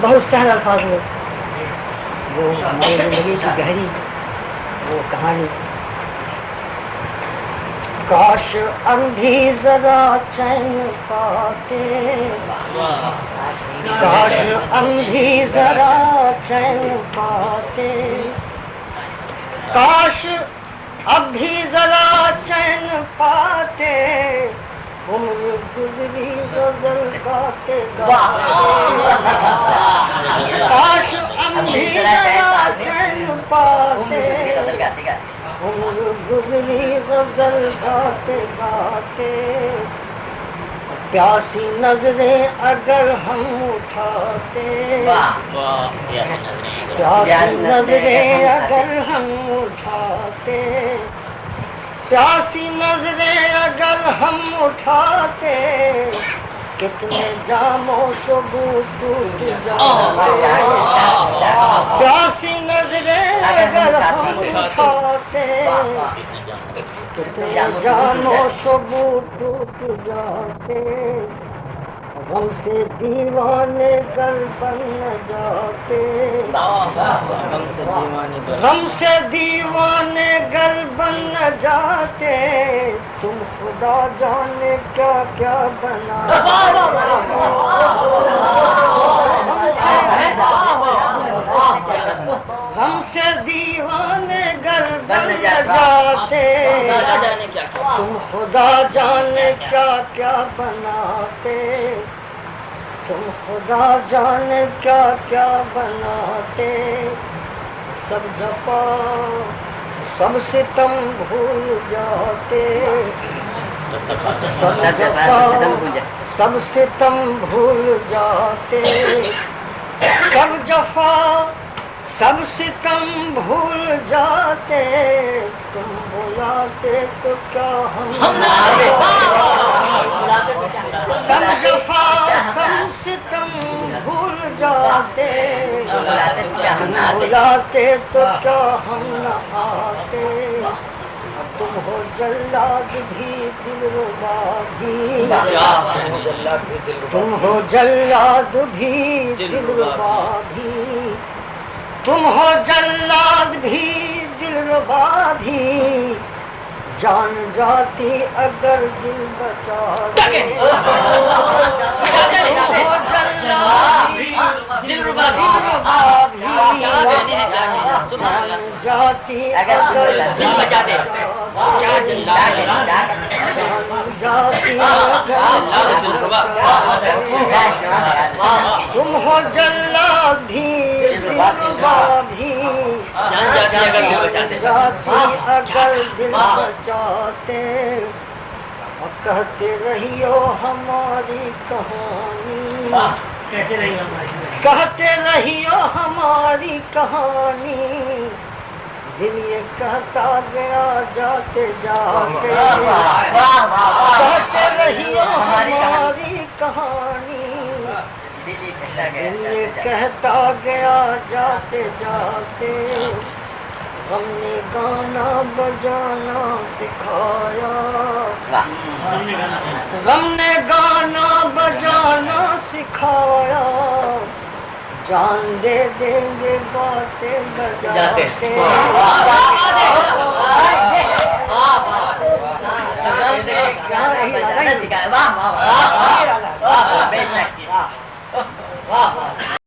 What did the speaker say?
بہت سہل الفاظ میں وہ ہماری زندگی کی گہری وہ کہانی. کاش ہم بھی ذرا چین پاتے, کاش ہم بھی ذرا چین پاتے, کاش اب بھی ذرا چین پاتے, عمر گزری غزل گاتے گاتے, کاش ہم بھی ذرا چین پاتے, عمر گزری غزل گاتے گاتے, پیاسی نظریں اگر ہم اٹھاتے, پیاسی نظریں اگر ہم اٹھاتے, پیاسی نظریں اگر ہم اٹھاتے, کتنے جاموں ثبوت ٹوٹ جاتے, پیاسی نظریں اگر ہم اٹھاتے, کتنے جاموں ثبوت ٹوٹ جاتے, غم سے دیوانے گر بن جاتے, غم سے دیوانے گر بن جاتے, تم خدا جانے کیا کیا بنا, غم سے دیوانے گر بن جاتے, تم خدا جانے کیا کیا بناتے, تم خدا جانے کیا کیا بناتے, سب جفا سب ستم بھول جاتے, سب جفا سب ستم بھول جاتے, سب جفا سب ستم بھول جاتے, تم بلاتے تو کیا ہم سب جفا سب ستم بھول جاتے, بلاتے تو کیا ہم نہ آتے, تم ہو جلاد بھی دلربا بھی, تم ہو جلاد بھی دلربا بھی, تم ہو جلاد بھی دلربا بھی, جان جاتی اگر دل بچاتے, تم ہو جلاد بھی دلربا بھی, جان جاتی اگر دل بچاتے, تم ہو جلاد بھی دلربا بھی, اگر دل بچاتے, کہتے رہیو ہماری کہانی, کہتے رہیو ہماری کہانی, دل یہ کہتا گیا جاتے جاتے, کہتے رہیو ہماری کہانی, دل یہ کہتا گیا جاتے جاتے, ہم نے گانا بجانا سکھایا, غم نے گانا بجانا سکھایا, جان دے دیں گے باتیں بجاتے,